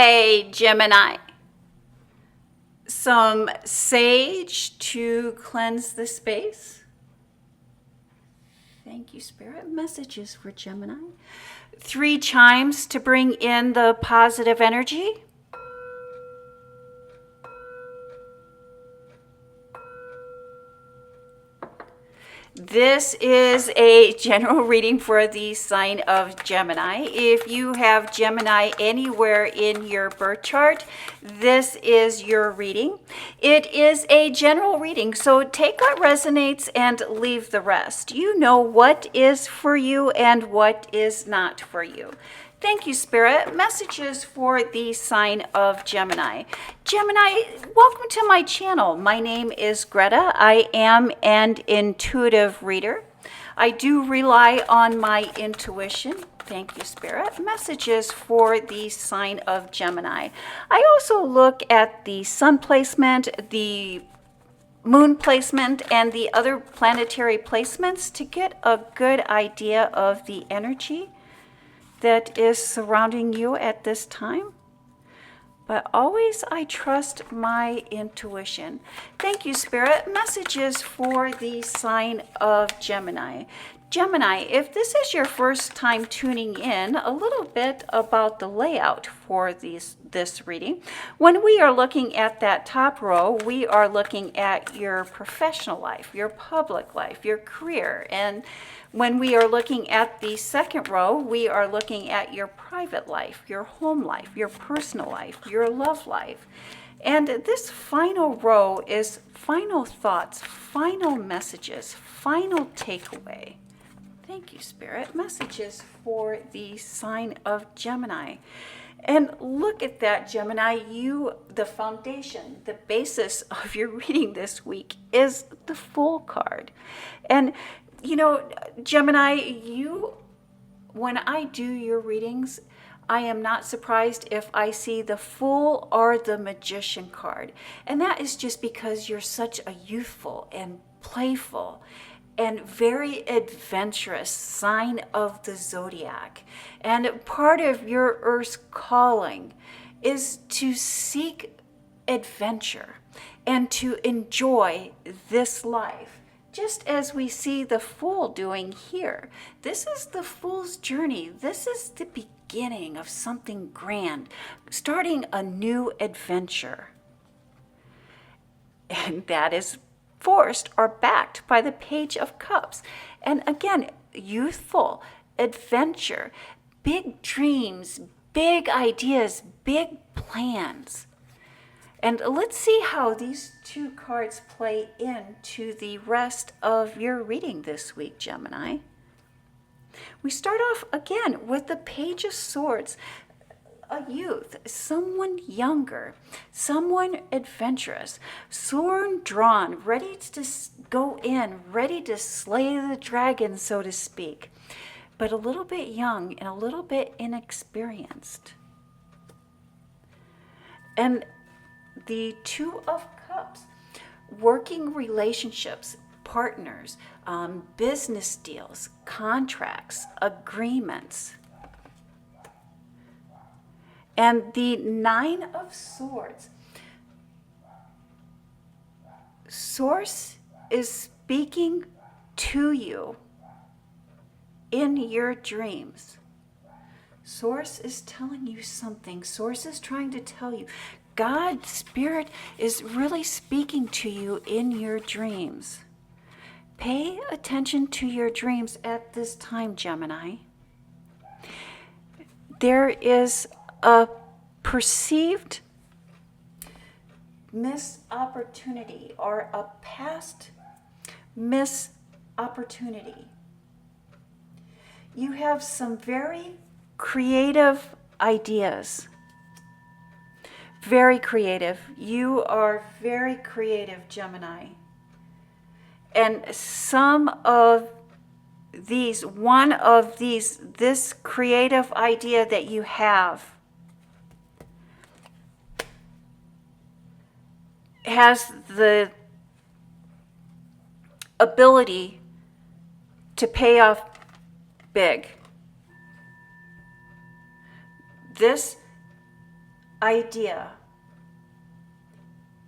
Hey, Gemini. Some sage to cleanse the space. Thank you, Spirit. Messages for Gemini. 3 chimes to bring in the positive energy. This is a general reading for the sign of Gemini. If you have Gemini anywhere in your birth chart, this is your reading. It is a general reading, so take what resonates and leave the rest. You know what is for you and what is not for you. Thank you, Spirit. Messages for the sign of Gemini. Gemini, welcome to my channel. My name is Greta. I am an intuitive reader. I do rely on my intuition. Thank you, Spirit. Messages for the sign of Gemini. I also look at the sun placement, the moon placement, and the other planetary placements to get a good idea of the energy that is surrounding you at this time. But always I trust my intuition. Thank you, Spirit. Messages for the sign of Gemini. Gemini, if this is your first time tuning in, a little bit about the layout for this reading. When we are looking at that top row, we are looking at your professional life, your public life, your career. And when we are looking at the second row, we are looking at your private life, your home life, your personal life, your love life. And this final row is final thoughts, final messages, final takeaway. Thank you, Spirit. Messages for the sign of Gemini. And look at that, Gemini. The foundation, the basis of your reading this week is the Fool card. And, you know, Gemini, when I do your readings, I am not surprised if I see the Fool or the Magician card. And that is just because you're such a youthful and playful and very adventurous sign of the zodiac. And part of your Earth's calling is to seek adventure and to enjoy this life, just as we see the Fool doing here. This is the Fool's journey. This is the beginning of something grand, starting a new adventure. And that is forced or backed by the Page of Cups. And again, youthful, adventure, big dreams, big ideas, big plans. And let's see how these 2 cards play into the rest of your reading this week, Gemini. We start off again with the Page of Swords. A youth, someone younger, someone adventurous, sword drawn, ready to go in, ready to slay the dragon, so to speak, but a little bit young and a little bit inexperienced. And the 2 of Cups, working relationships, partners, business deals, contracts, agreements. And the 9 of Swords. Source is speaking to you in your dreams. Source is telling you something. Source is trying to tell you. God, Spirit, is really speaking to you in your dreams. Pay attention to your dreams at this time, Gemini. There is a perceived missed opportunity or a past missed opportunity. You have some very creative ideas. Very creative. You are very creative, Gemini. And this creative idea that you have has the ability to pay off big. This idea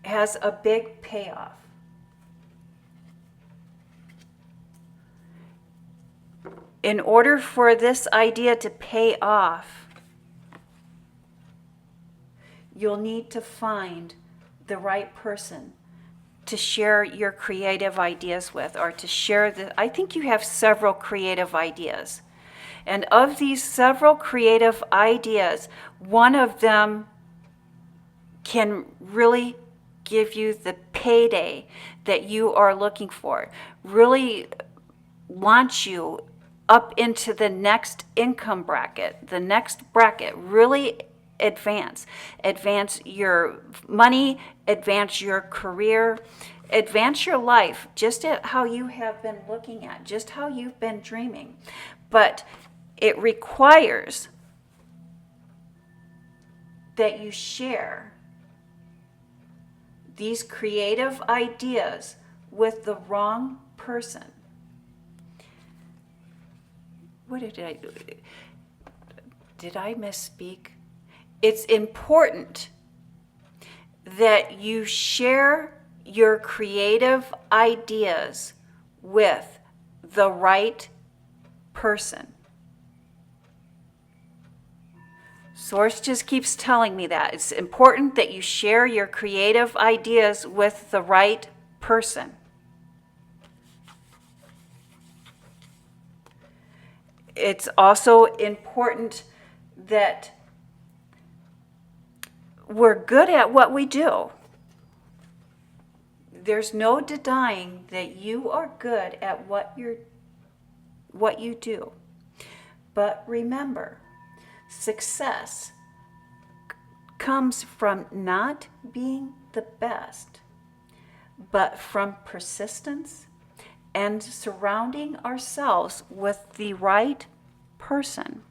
has a big payoff. In order for this idea to pay off, you'll need to find the right person to share your creative ideas with, or to share I think you have several creative ideas. And of these several creative ideas, one of them can really give you the payday that you are looking for, really launch you up into the next income bracket, the next bracket, really advance your money, advance your career, advance your life, just at how you have been looking at, just how you've been dreaming. But it requires that you share these creative ideas with the wrong person. What did I do? Did I misspeak? It's important that you share your creative ideas with the right person. Source just keeps telling me that. It's important that you share your creative ideas with the right person. It's also important that we're good at what we do. There's no denying that you are good at what you do. But remember, success comes from not being the best, but from persistence and surrounding ourselves with the right person.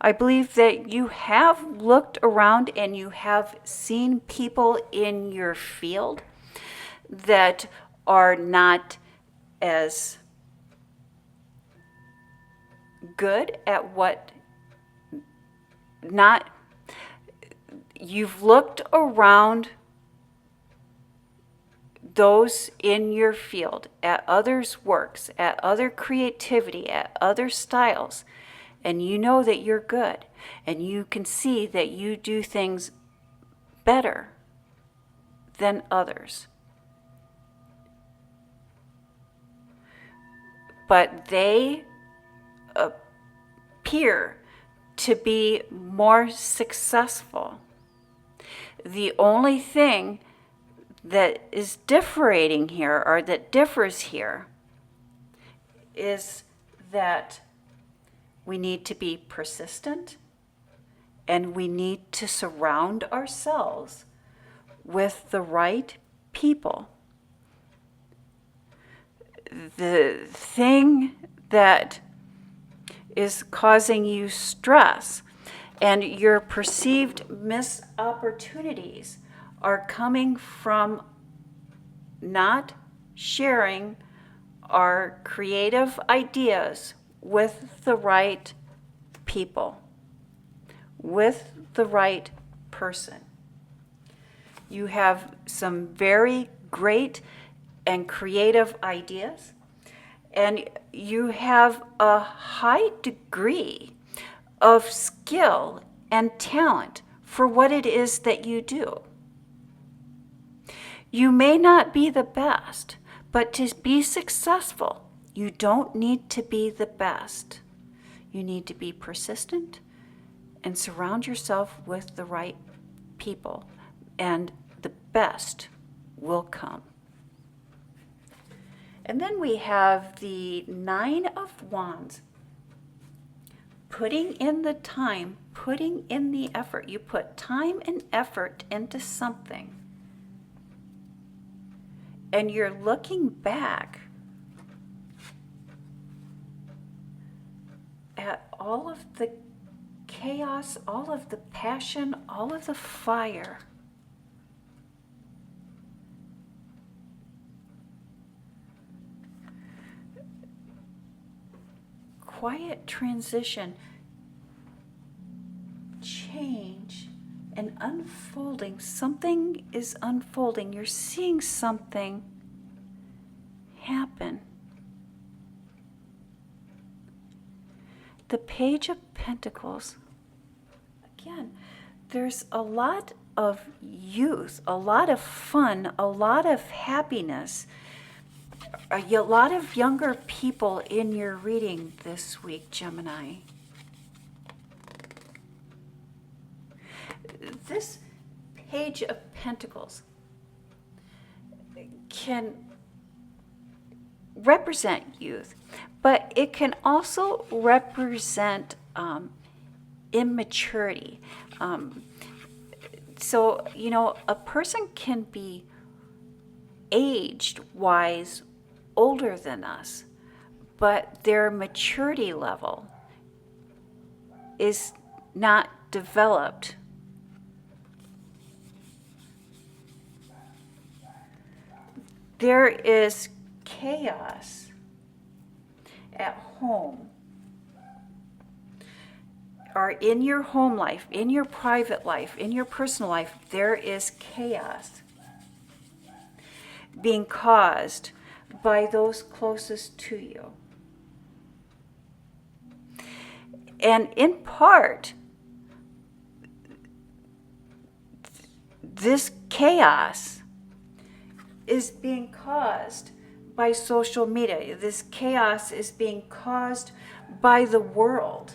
I believe that you have looked around and you have seen people in your field that are not as good at you've looked around those in your field, at others' works, at other creativity, at other styles, and you know that you're good, and you can see that you do things better than others. But they appear to be more successful. The only thing that is differing here, or that differs here, is that we need to be persistent and we need to surround ourselves with the right people. The thing that is causing you stress and your perceived missed opportunities are coming from not sharing our creative ideas with the right people, with the right person. You have some very great and creative ideas, and you have a high degree of skill and talent for what it is that you do. You may not be the best, but to be successful, you don't need to be the best. You need to be persistent and surround yourself with the right people, and the best will come. And then we have the Nine of Wands. Putting in the time, putting in the effort. You put time and effort into something, and you're looking back at all of the chaos, all of the passion, all of the fire. Quiet transition, change. and unfolding. Something is unfolding. You're seeing something happen. The Page of Pentacles. Again, there's a lot of youth, a lot of fun, a lot of happiness, a lot of younger people in your reading this week, Gemini. This Page of Pentacles can represent youth, but it can also represent immaturity. So, you know, a person can be aged wise older than us, but their maturity level is not developed. There is chaos at home, or in your home life, in your private life, in your personal life. There is chaos being caused by those closest to you. And in part, this chaos is being caused by social media. This chaos is being caused by the world.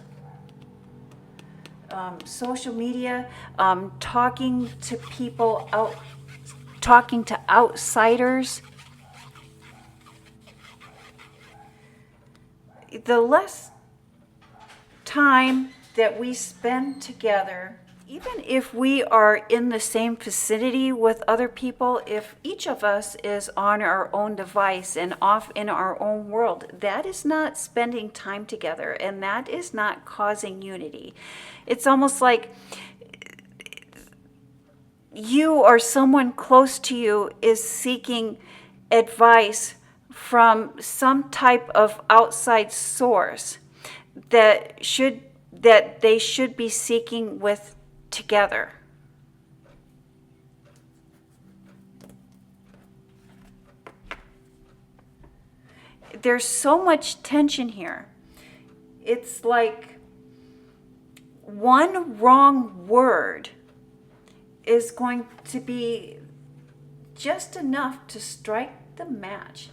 Social media, talking to people out, talking to outsiders. The less time that we spend together, even if we are in the same vicinity with other people, if each of us is on our own device and off in our own world, that is not spending time together, and that is not causing unity. It's almost like you or someone close to you is seeking advice from some type of outside source that they should be seeking with together. There's so much tension here. It's like one wrong word is going to be just enough to strike the match,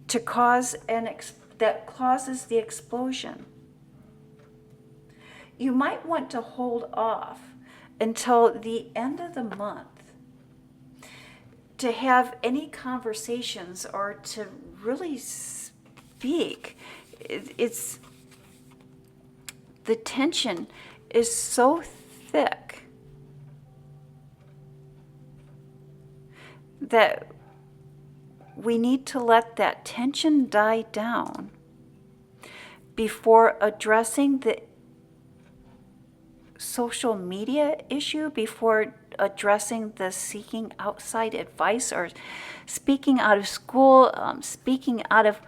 to cause that causes the explosion. You might want to hold off until the end of the month to have any conversations or to really speak. It's the tension is so thick that we need to let that tension die down before addressing the social media issue, before addressing the seeking outside advice or speaking out of school, speaking out of,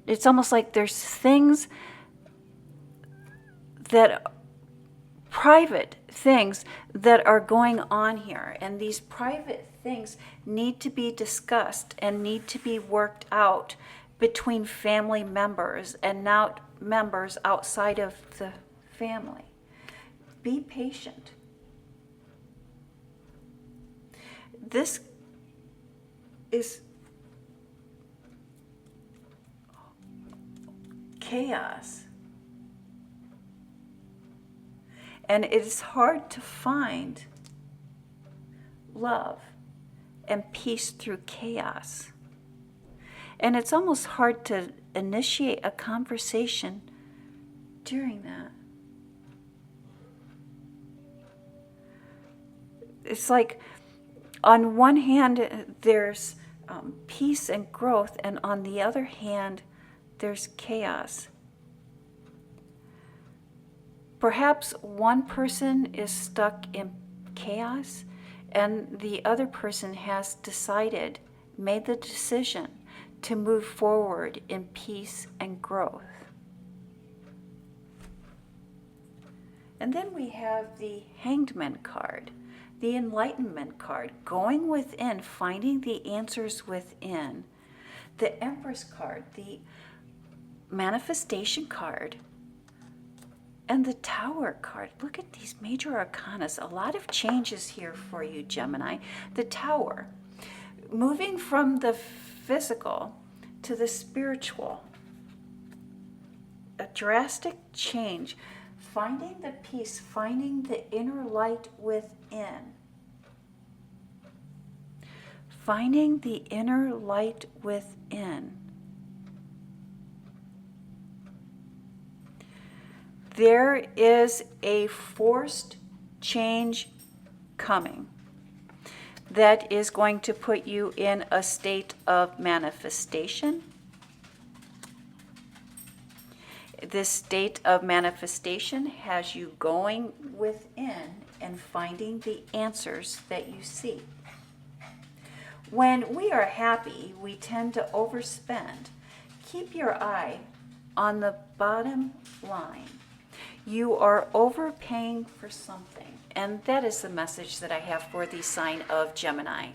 it's almost like there's things that, private things that are going on here, and these private things need to be discussed and need to be worked out between family members and not members outside of the family. Be patient. This is chaos. And it is hard to find love and peace through chaos. And it's almost hard to initiate a conversation during that. It's like, on one hand, there's peace and growth, and on the other hand, there's chaos. Perhaps one person is stuck in chaos, and the other person has decided, made the decision to move forward in peace and growth. And then we have the Hanged card, the Enlightenment card, going within, finding the answers within. The Empress card, the Manifestation card, and the Tower card. Look at these major arcanas. A lot of changes here for you, Gemini. The Tower, moving from the physical to the spiritual. A drastic change. Finding the peace, finding the inner light within. Finding the inner light within. There is a forced change coming that is going to put you in a state of manifestation. This state of manifestation has you going within and finding the answers that you seek. When we are happy, we tend to overspend. Keep your eye on the bottom line. You are overpaying for something. And that is the message that I have for the sign of Gemini.